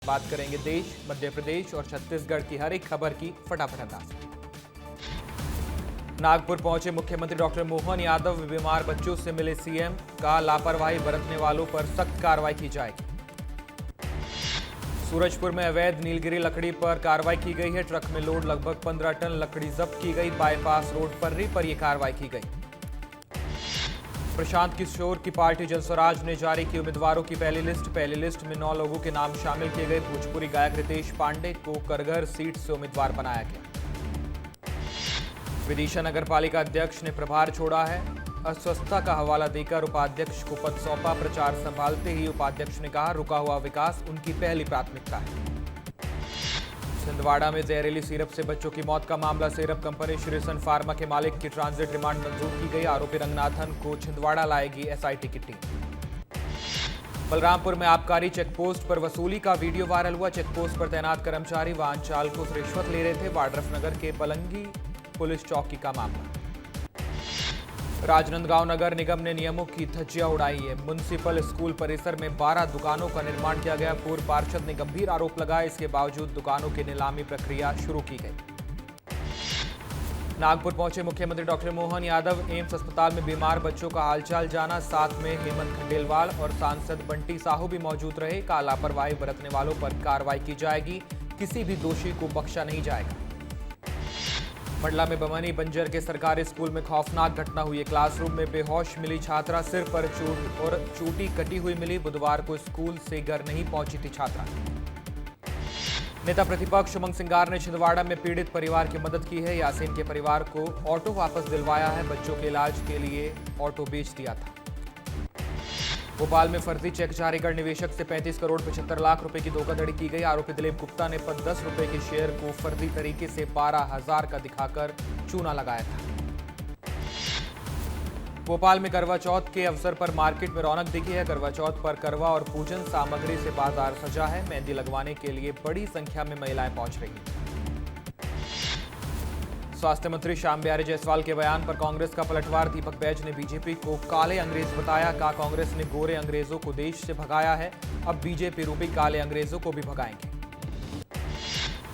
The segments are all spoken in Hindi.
बात करेंगे देश, मध्य प्रदेश और छत्तीसगढ़ की हर एक खबर की फटाफट अंदाज। नागपुर पहुंचे मुख्यमंत्री डॉक्टर मोहन यादव, बीमार बच्चों से मिले सीएम, कहा लापरवाही बरतने वालों पर सख्त कार्रवाई की जाएगी। सूरजपुर में अवैध नीलगिरी लकड़ी पर कार्रवाई की गई है। ट्रक में लोड लगभग 15 टन लकड़ी जब्त की गई। बाईपास रोड पर्री पर यह कार्रवाई की गई। प्रशांत किशोर की पार्टी जनस्वराज ने जारी की उम्मीदवारों की पहली लिस्ट में 9 लोगों के नाम शामिल किए गए। भोजपुरी गायक रितेश पांडे को करगर सीट से उम्मीदवार बनाया गया। विदिशा नगर पालिका अध्यक्ष ने प्रभार छोड़ा है। अस्वस्थता का हवाला देकर उपाध्यक्ष को पद सौंपा। प्रचार संभालते ही उपाध्यक्ष ने कहा रुका हुआ विकास उनकी पहली प्राथमिकता है। छिंदवाड़ा में जहरीली सिरप से बच्चों की मौत का मामला। सिरप कंपनी श्रीसन फार्मा के मालिक की ट्रांजिट रिमांड मंजूर की गई। आरोपी रंगनाथन को छिंदवाड़ा लाएगी एसआईटी की टीम। बलरामपुर में आबकारी चेकपोस्ट पर वसूली का वीडियो वायरल हुआ। चेकपोस्ट पर तैनात कर्मचारी वाहन चालकों से रिश्वत ले रहे थे। वाड्रफ नगर के पलंगी पुलिस चौकी का मामला। राजनांदगांव नगर निगम ने नियमों की धज्जियां उड़ाई है। म्युनिसिपल स्कूल परिसर में 12 दुकानों का निर्माण किया गया। पूर्व पार्षद ने गंभीर आरोप लगाए। इसके बावजूद दुकानों की नीलामी प्रक्रिया शुरू की गई। नागपुर पहुंचे मुख्यमंत्री डॉक्टर मोहन यादव, एम्स अस्पताल में बीमार बच्चों का हालचाल जाना। साथ में हेमंत खंडेलवाल और सांसद बंटी साहू भी मौजूद रहे। कहा लापरवाही बरतने वालों पर कार्रवाई की जाएगी, किसी भी दोषी को बख्शा नहीं जाएगा। मंडला में बमनी बंजर के सरकारी स्कूल में खौफनाक घटना हुई है। क्लासरूम में बेहोश मिली छात्रा, सिर पर चोट और चोटी कटी हुई मिली। बुधवार को स्कूल से घर नहीं पहुंची थी छात्रा। नेता प्रतिपक्ष उमंग सिंगार ने छिंदवाड़ा में पीड़ित परिवार की मदद की है। यासीन के परिवार को ऑटो वापस दिलवाया है। बच्चों के इलाज के लिए ऑटो बेच दिया था। भोपाल में फर्जी चेक जारी कर निवेशक से 35 करोड़ 75 लाख रुपए की धोखाधड़ी की गई। आरोपी दिलीप गुप्ता ने 10 रुपए के शेयर को फर्जी तरीके से 12,000 का दिखाकर चूना लगाया था। भोपाल में करवा चौथ के अवसर पर मार्केट में रौनक दिखी है। करवा चौथ पर करवा और पूजन सामग्री से बाजार सजा है। मेहंदी लगवाने के लिए बड़ी संख्या में महिलाएं पहुंच रही हैं। स्वास्थ्य मंत्री श्याम बिहारी जायसवाल के बयान पर कांग्रेस का पलटवार। दीपक बैज ने बीजेपी को काले अंग्रेज बताया। कहा कांग्रेस ने गोरे अंग्रेजों को देश से भगाया है, अब बीजेपी रूपी काले अंग्रेजों को भी भगाएंगे।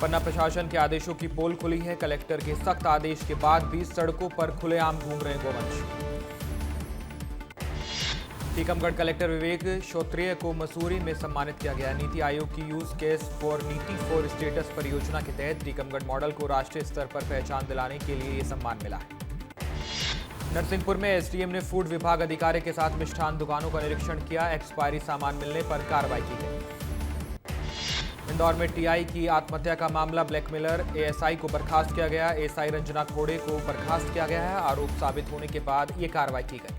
पन्ना प्रशासन के आदेशों की पोल खुली है। कलेक्टर के सख्त आदेश के बाद भी सड़कों पर खुलेआम घूम रहे गोवंश। टीकमगढ़ कलेक्टर विवेक श्रोत्रिय को मसूरी में सम्मानित किया गया। नीति आयोग की यूज केस फॉर नीति फॉर स्टेटस परियोजना के तहत टीकमगढ़ मॉडल को राष्ट्रीय स्तर पर पहचान दिलाने के लिए यह सम्मान मिला है। नरसिंहपुर में एसडीएम ने फूड विभाग अधिकारी के साथ मिष्ठान दुकानों का निरीक्षण किया। एक्सपायरी सामान मिलने पर कार्रवाई की गई। इंदौर में टीआई की आत्महत्या का मामला। ब्लैकमेलर एएसआई को बर्खास्त किया गया। एएसआई रंजना खोड़े को बर्खास्त किया गया है। आरोप साबित होने के बाद यह कार्रवाई की गई।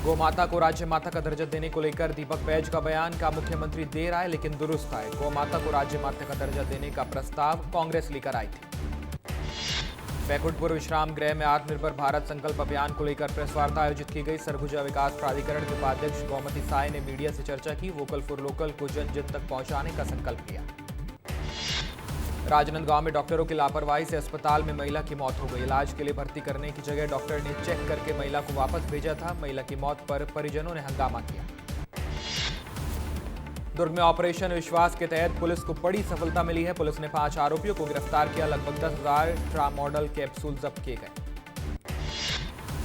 गौ माता को राज्य माता का दर्जा देने को लेकर दीपक बैज का बयान। का मुख्यमंत्री दे रहा है लेकिन दुरुस्त है। गौ माता को राज्य माता का दर्जा देने का प्रस्ताव कांग्रेस लेकर आई थी। बैकुंठपुर विश्राम गृह में आत्मनिर्भर भारत संकल्प अभियान को लेकर प्रेस वार्ता आयोजित की गई। सरगुजा विकास प्राधिकरण के उपाध्यक्ष गौमती साय ने मीडिया से चर्चा की। वोकल फॉर लोकल को जन जन तक पहुंचाने का संकल्प लिया। राजनांदगांव में डॉक्टरों की लापरवाही से अस्पताल में महिला की मौत हो गई। इलाज के लिए भर्ती करने की जगह डॉक्टर ने चेक करके महिला को वापस भेजा था। महिला की मौत पर परिजनों ने हंगामा किया। दुर्ग में ऑपरेशन विश्वास के तहत पुलिस को बड़ी सफलता मिली है। पुलिस ने 5 आरोपियों को गिरफ्तार किया। लगभग 10,000 ट्रामॉडल कैप्सूल जब्त किए गए।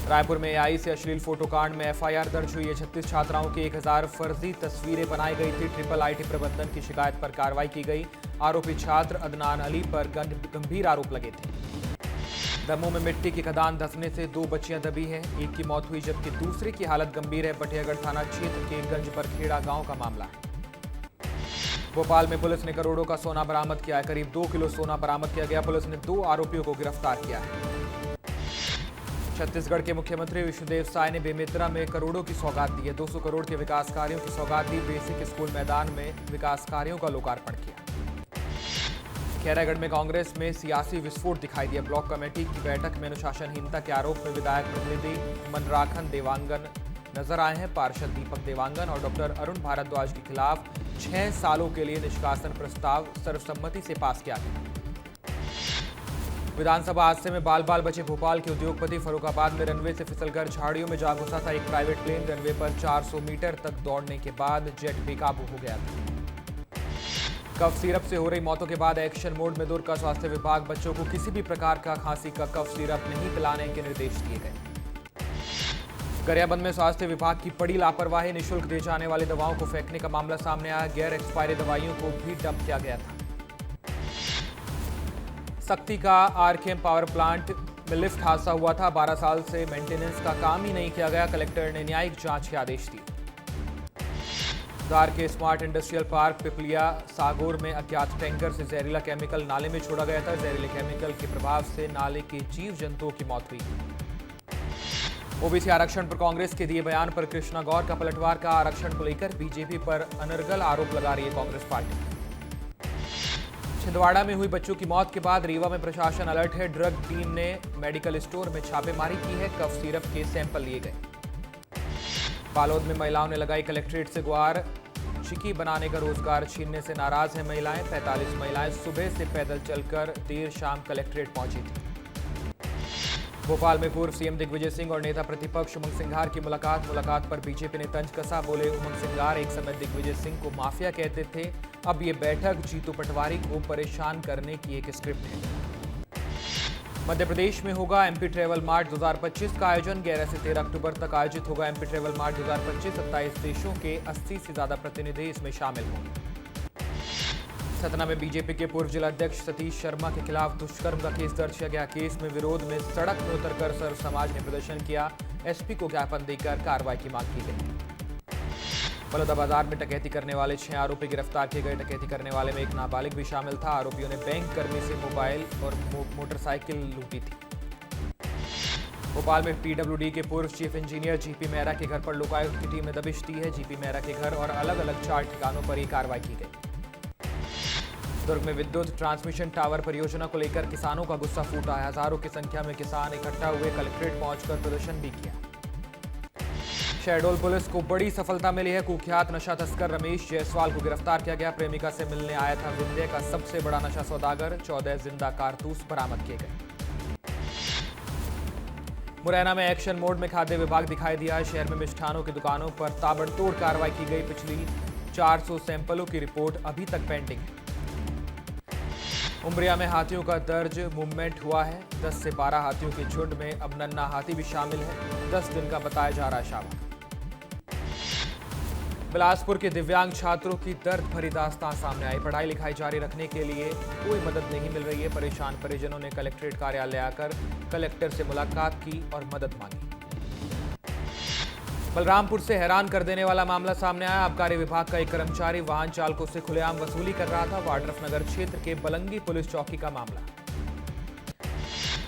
रायपुर में एआई से अश्लील फोटो कांड में एफआईआर दर्ज हुई है। 36 छात्राओं की 1000 फर्जी तस्वीरें बनाई गई थी। ट्रिपल आईटी प्रबंधन की शिकायत पर कार्रवाई की गई। आरोपी छात्र अदनान अली पर गंभीर आरोप लगे थे। दमोह में मिट्टी की खदान धंसने से 2 बच्चियां दबी हैं। एक की मौत हुई जबकि दूसरे की हालत गंभीर है। बटियागढ़ थाना क्षेत्र के गंजबरखेड़ा गांव का मामला है। भोपाल में पुलिस ने करोड़ों का सोना बरामद किया है। करीब 2 किलो सोना बरामद किया गया। पुलिस ने 2 आरोपियों को गिरफ्तार किया है। छत्तीसगढ़ के मुख्यमंत्री विष्णुदेव साय ने बेमेतरा में करोड़ों की सौगात दी है। 200 करोड़ के विकास कार्यों की सौगात दी। बेसिक स्कूल मैदान में विकास कार्यों का लोकार्पण किया। खैरागढ़ में कांग्रेस में सियासी विस्फोट दिखाई दिया। ब्लॉक कमेटी की बैठक में अनुशासनहीनता के आरोप में विधायक प्रतिनिधि मनराखन देवांगन नजर आए हैं। पार्षद दीपक देवांगन और डॉक्टर अरुण भारद्वाज के खिलाफ 6 सालों के लिए निष्कासन प्रस्ताव सर्वसम्मति से पास किया गया। विधानसभा हादसे में बाल बाल बचे भोपाल के उद्योगपति। फर्रुखाबाद में रनवे से फिसलकर झाड़ियों में जा घुसा था एक प्राइवेट प्लेन। रनवे पर 400 मीटर तक दौड़ने के बाद जेट बेकाबू हो गया था। कफ सिरप से हो रही मौतों के बाद एक्शन मोड में दुर्ग का स्वास्थ्य विभाग बच्चों को किसी भी प्रकार का खांसी का कफ सिरप नहीं पिलाने के निर्देश दिए गए। गरियाबंद में स्वास्थ्य विभाग की बड़ी लापरवाही, निःशुल्क दी जाने वाली दवाओं को फेंकने का मामला सामने आया। गैर एक्सपायरी दवाइयों को भी डंप किया गया था। सक्ती का आरकेएम पावर प्लांट में लिफ्ट हादसा हुआ था। 12 साल से मेंटेनेंस का काम ही नहीं किया गया। कलेक्टर ने न्यायिक जांच के आदेश दिए। धार के smart industrial park Pipliya Sagore में अज्ञात टैंकर से जहरीला केमिकल नाले में छोड़ा गया था। जहरीले केमिकल के प्रभाव से नाले के जीव जंतुओं की मौत हुई। ओबीसी आरक्षण पर कांग्रेस के दिए बयान पर कृष्णा गौर का पलटवार का। आरक्षण को लेकर बीजेपी पर अनर्गल आरोप लगा रही है कांग्रेस पार्टी। छिंदवाड़ा में हुई बच्चों की मौत के बाद रीवा में प्रशासन अलर्ट है। ड्रग टीम ने मेडिकल स्टोर में छापेमारी की है। कफ सिरप के सैंपल लिए गए। बालोद में महिलाओं ने लगाई कलेक्ट्रेट से गुहार। चिक्की बनाने का रोजगार छीनने से नाराज हैं महिलाएं। 45 महिलाएं सुबह से पैदल चलकर देर शाम कलेक्ट्रेट पहुंची थी। भोपाल में पूर्व सीएम दिग्विजय सिंह और नेता प्रतिपक्ष उमंग सिंघार की मुलाकात पर बीजेपी ने तंज कसा। बोले उमंग सिंघार एक समय दिग्विजय सिंह को माफिया कहते थे, अब ये बैठक जीतू पटवारी को परेशान करने की एक स्क्रिप्ट है। मध्य प्रदेश में होगा एमपी ट्रैवल मार्ट 2025 का आयोजन। 11 से 13 अक्टूबर तक आयोजित होगा एमपी ट्रैवल मार्ट 2025। 27 देशों के 80 से ज्यादा प्रतिनिधि इसमें शामिल होंगे। सतना में बीजेपी के पूर्व जिला अध्यक्ष सतीश शर्मा के खिलाफ दुष्कर्म का केस दर्ज किया गया। केस में विरोध में सड़क में उतरकर सर्व समाज ने प्रदर्शन किया। एसपी को ज्ञापन देकर कार्रवाई की मांग की गई। बलौदाबाजार में डकैती करने वाले 6 आरोपी गिरफ्तार किए गए। डकैती करने वाले में एक नाबालिग भी शामिल था। आरोपियों ने बैंक कर्मी से मोबाइल और मोटरसाइकिल लूटी थी। भोपाल में पीडब्ल्यूडी के पूर्व चीफ इंजीनियर जीपी मेहरा के घर पर लोकायुक्त की टीम ने दबिश दी है। जीपी मेहरा के घर और अलग अलग 4 ठिकानों पर ही कार्रवाई की गई। दुर्ग में विद्युत ट्रांसमिशन टावर परियोजना को लेकर किसानों का गुस्सा फूटा है। हजारों की संख्या में किसान इकट्ठा हुए। कलेक्ट्रेट पहुंचकर प्रदर्शन भी किया। शहडोल पुलिस को बड़ी सफलता मिली है। कुख्यात नशा तस्कर रमेश जायसवाल को गिरफ्तार किया गया। प्रेमिका से मिलने आया था विंध्य का सबसे बड़ा नशा सौदागर। 14 जिंदा कारतूस बरामद किए गए। मुरैना में एक्शन मोड में खाद्य विभाग दिखाई दिया है। शहर में मिष्ठानों की दुकानों पर ताबड़तोड़ कार्रवाई की गई। पिछली 400 सैंपलों की रिपोर्ट अभी तक पेंडिंग है। उमरिया में हाथियों का दर्ज मूवमेंट हुआ है। 10 से 12 हाथियों के झुंड में अब नन्हा हाथी भी शामिल है। 10 दिन का बताया जा रहा है शावक। बिलासपुर के दिव्यांग छात्रों की दर्द भरी दास्तान सामने आई। पढ़ाई लिखाई जारी रखने के लिए कोई मदद नहीं मिल रही है। परेशान परिजनों ने कलेक्ट्रेट कार्यालय आकर कलेक्टर से मुलाकात की और मदद मांगी। बलरामपुर से हैरान कर देने वाला मामला सामने आया। आबकारी विभाग का एक कर्मचारी वाहन चालकों से खुलेआम वसूली कर रहा था। वाड्रफ नगर क्षेत्र के बलंगी पुलिस चौकी का मामला।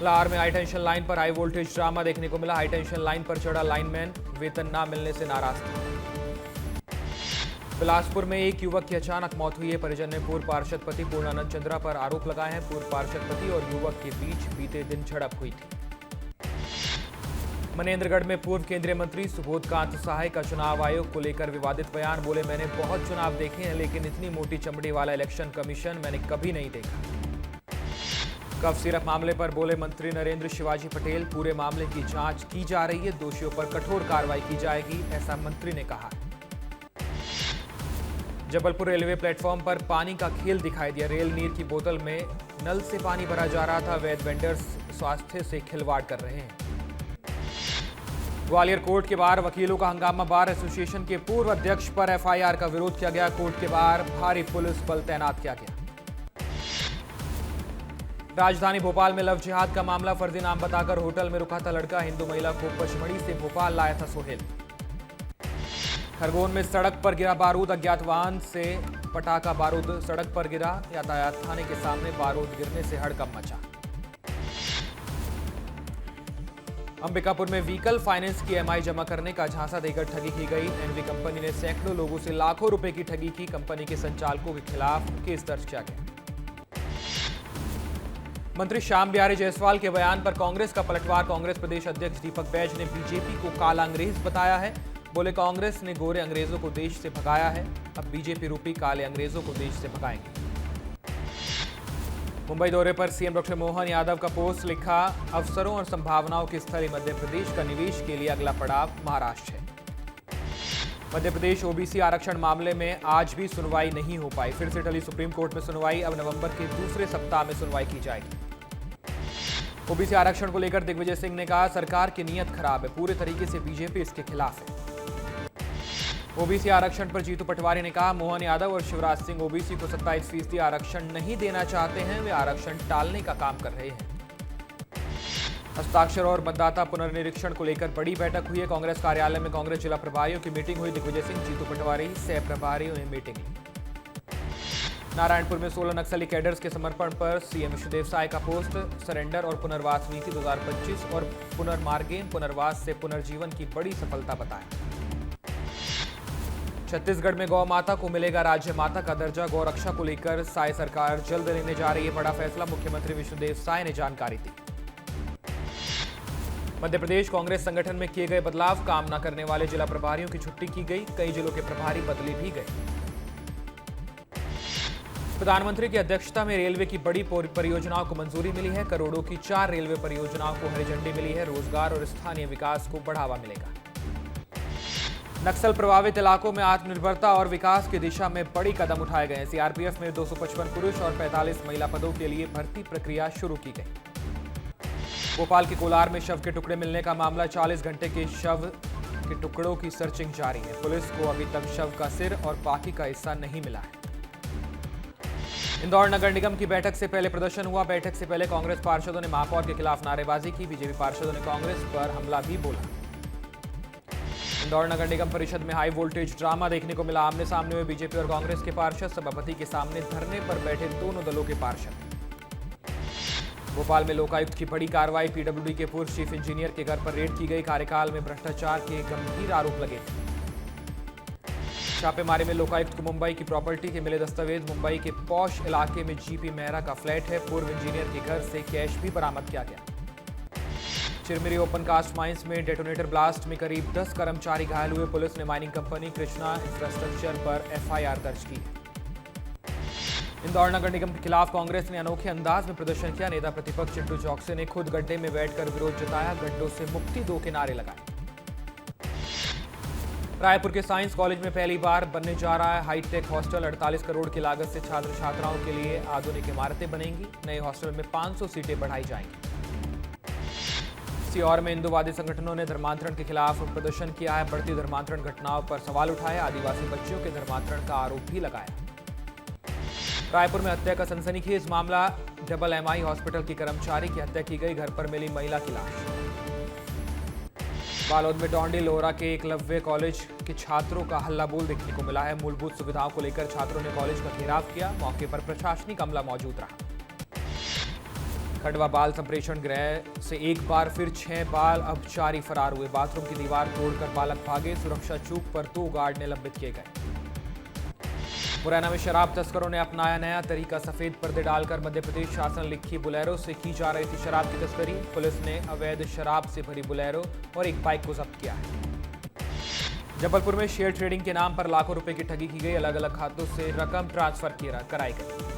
लाहौर में हाई टेंशन लाइन पर हाई वोल्टेज ड्रामा देखने को मिला। हाई टेंशन लाइन पर चढ़ा लाइनमैन वेतन न मिलने से नाराज था। बिलासपुर में एक युवक की अचानक मौत हुई है। परिजन ने पूर्व पार्षद पति पूर्णानंद चंद्रा पर आरोप लगाए हैं। पूर्व पार्षद पति और युवक के बीच बीते दिन झड़प हुई थी। मनेंद्रगढ़ में पूर्व केंद्रीय मंत्री सुबोधकांत सहाय का चुनाव आयोग को लेकर विवादित बयान। बोले मैंने बहुत चुनाव देखे हैं लेकिन इतनी मोटी चमड़ी वाला इलेक्शन कमीशन मैंने कभी नहीं देखा। कफ सिरप मामले पर बोले मंत्री नरेंद्र शिवाजी पटेल, पूरे मामले की जांच की जा रही है। दोषियों पर कठोर कार्रवाई की जाएगी, ऐसा मंत्री ने कहा। जबलपुर रेलवे प्लेटफॉर्म पर पानी का खेल दिखाई दिया। रेल नीर की बोतल में नल से पानी भरा जा रहा था। वैध वेंडर्स स्वास्थ्य से खिलवाड़ कर रहे हैं। ग्वालियर कोर्ट के बाहर वकीलों का हंगामा। बार एसोसिएशन के पूर्व अध्यक्ष पर एफआईआर का विरोध किया गया। कोर्ट के बाहर भारी पुलिस बल तैनात किया गया। राजधानी भोपाल में लव जिहाद का मामला। फर्जी नाम बताकर होटल में रुका था लड़का। हिंदू महिला को पचमढ़ी से भोपाल लाया था सोहेल। खरगोन में सड़क पर गिरा बारूद। अज्ञात वाहन से पटाखा बारूद सड़क पर गिरा। यातायात थाने के सामने बारूद गिरने से हड़कंप मचा। अंबिकापुर में व्हीकल फाइनेंस की ईएमआई जमा करने का झांसा देकर ठगी की गई। एनवी कंपनी ने सैकड़ों लोगों से लाखों रुपए की ठगी की। कंपनी के संचालकों के खिलाफ केस दर्ज किया गया। मंत्री श्याम बिहारी जायसवाल के बयान पर कांग्रेस का पलटवार। कांग्रेस प्रदेश अध्यक्ष दीपक बैज ने बीजेपी को काला अंग्रेज बताया है। बोले कांग्रेस ने गोरे अंग्रेजों को देश से भगाया है, अब बीजेपी रूपी काले अंग्रेजों को देश से भगाएंगे। मुंबई दौरे पर सीएम डॉक्टर मोहन यादव का पोस्ट लिखा, अवसरों और संभावनाओं की स्थली मध्य प्रदेश का निवेश के लिए अगला पड़ाव महाराष्ट्र है। मध्य प्रदेश ओबीसी आरक्षण मामले में आज भी सुनवाई नहीं हो पाई। फिर से टली सुप्रीम कोर्ट में सुनवाई। अब नवंबर के दूसरे सप्ताह में सुनवाई की जाएगी। ओबीसी आरक्षण को लेकर दिग्विजय सिंह ने कहा, सरकार की नीयत खराब है, पूरे तरीके से बीजेपी इसके खिलाफ है। ओबीसी आरक्षण पर जीतू पटवारी ने कहा, मोहन यादव और शिवराज सिंह ओबीसी को 27% आरक्षण नहीं देना चाहते हैं, वे आरक्षण टालने का काम कर रहे हैं। हस्ताक्षर और मतदाता पुनर्निरीक्षण को लेकर बड़ी बैठक हुई है। कांग्रेस कार्यालय में कांग्रेस जिला प्रभारियों की मीटिंग हुई। दिग्विजय सिंह, जीतू पटवारी, सह प्रभारियों ने मीटिंग ली। नारायणपुर में 16 नक्सली कैडर्स के समर्पण पर सीएम विष्णुदेव साय का पोस्ट। सरेंडर और पुनर्वास नीति 2025 और पुनर्मार्गेन पुनर्वास से पुनर्जीवन की बड़ी सफलता बताया। छत्तीसगढ़ में गौ माता को मिलेगा राज्य माता का दर्जा। गौ रक्षा को लेकर साय सरकार जल्द लेने जा रही है बड़ा फैसला। मुख्यमंत्री विष्णुदेव साय ने जानकारी दी। मध्य प्रदेश कांग्रेस संगठन में किए गए बदलाव। काम न करने वाले जिला प्रभारियों की छुट्टी की गई। कई जिलों के प्रभारी बदले भी गए। प्रधानमंत्री की अध्यक्षता में रेलवे की बड़ी परियोजनाओं को मंजूरी मिली है। करोड़ों की 4 रेलवे परियोजनाओं को हरी झंडी मिली है। रोजगार और स्थानीय विकास को बढ़ावा मिलेगा। नक्सल प्रभावित इलाकों में आत्मनिर्भरता और विकास की दिशा में बड़ी कदम उठाए गए हैं। सीआरपीएफ में 255 पुरुष और 45 महिला पदों के लिए भर्ती प्रक्रिया शुरू की गई। भोपाल के कोलार में शव के टुकड़े मिलने का मामला। 40 घंटे के शव के टुकड़ों की सर्चिंग जारी है। पुलिस को अभी तक शव का सिर और बाकी का हिस्सा नहीं मिला है। इंदौर नगर निगम की बैठक से पहले प्रदर्शन हुआ। बैठक से पहले कांग्रेस पार्षदों ने महापौर के खिलाफ नारेबाजी की। बीजेपी पार्षदों ने कांग्रेस पर हमला भी बोला। इंदौर नगर निगम परिषद में हाई वोल्टेज ड्रामा देखने को मिला। आमने सामने हुए बीजेपी और कांग्रेस के पार्षद। सभापति के सामने धरने पर बैठे दोनों दलों के पार्षद। भोपाल में लोकायुक्त की बड़ी कार्रवाई। पीडब्ल्यूडी के पूर्व चीफ इंजीनियर के घर पर रेड की गई। कार्यकाल में भ्रष्टाचार के गंभीर आरोप लगे थे। छापेमारी में लोकायुक्त को मुंबई की प्रॉपर्टी के मिले दस्तावेज। मुंबई के पॉश इलाके में जीपी मेहरा का फ्लैट है। पूर्व इंजीनियर के घर से कैश भी बरामद किया गया। चिरमिरी ओपन कास्ट माइंस में डेटोनेटर ब्लास्ट में करीब 10 कर्मचारी घायल हुए। पुलिस ने माइनिंग कंपनी कृष्णा इंफ्रास्ट्रक्चर पर एफआईआर दर्ज की। इंदौर नगर निगम के खिलाफ कांग्रेस ने अनोखे अंदाज में प्रदर्शन किया। नेता प्रतिपक्ष चिंटू चौकसे ने खुद गड्ढे में बैठकर विरोध जताया। गड्ढों से मुक्ति दो के नारे लगाए। रायपुर के साइंस कॉलेज में पहली बार बनने जा रहा है हाईटेक हॉस्टल। 48 करोड़ की लागत से छात्र छात्राओं के लिए आधुनिक इमारतें बनेंगी। नए हॉस्टल में 500 सीटें बढ़ाई जाएंगी। सीहोर में हिंदूवादी संगठनों ने धर्मांतरण के खिलाफ प्रदर्शन किया है। बढ़ती धर्मांतरण घटनाओं पर सवाल उठाए। आदिवासी बच्चियों के धर्मांतरण का आरोप भी लगाया। रायपुर में हत्या का सनसनीखेज मामला। डबल एमआई हॉस्पिटल की कर्मचारी की हत्या की गई। घर पर मिली महिला की लाश। बालोद में डोंडी लोहरा के एकलव्य कॉलेज के छात्रों का हल्ला बोल देखने को मिला है। मूलभूत सुविधाओं को लेकर छात्रों ने कॉलेज का घेराव किया। मौके पर प्रशासनिक अमला मौजूद रहा। खंडवा बाल संप्रेषण गृह से एक बार फिर 6 बाल अपचारी फरार हुए। बाथरूम की दीवार तोड़कर बालक भागे। सुरक्षा चूक पर 2 गार्ड निलंबित किए गए। मुरैना में शराब तस्करों ने अपनाया नया तरीका। सफेद पर्दे डालकर मध्य प्रदेश शासन लिखी बुलेरो से की जा रही थी शराब की तस्करी। पुलिस ने अवैध शराब से भरी बुलेरो और एक बाइक को जब्त किया है। जबलपुर में शेयर ट्रेडिंग के नाम पर लाखों रुपए की ठगी की गई। अलग अलग खातों से रकम ट्रांसफर कराई गई।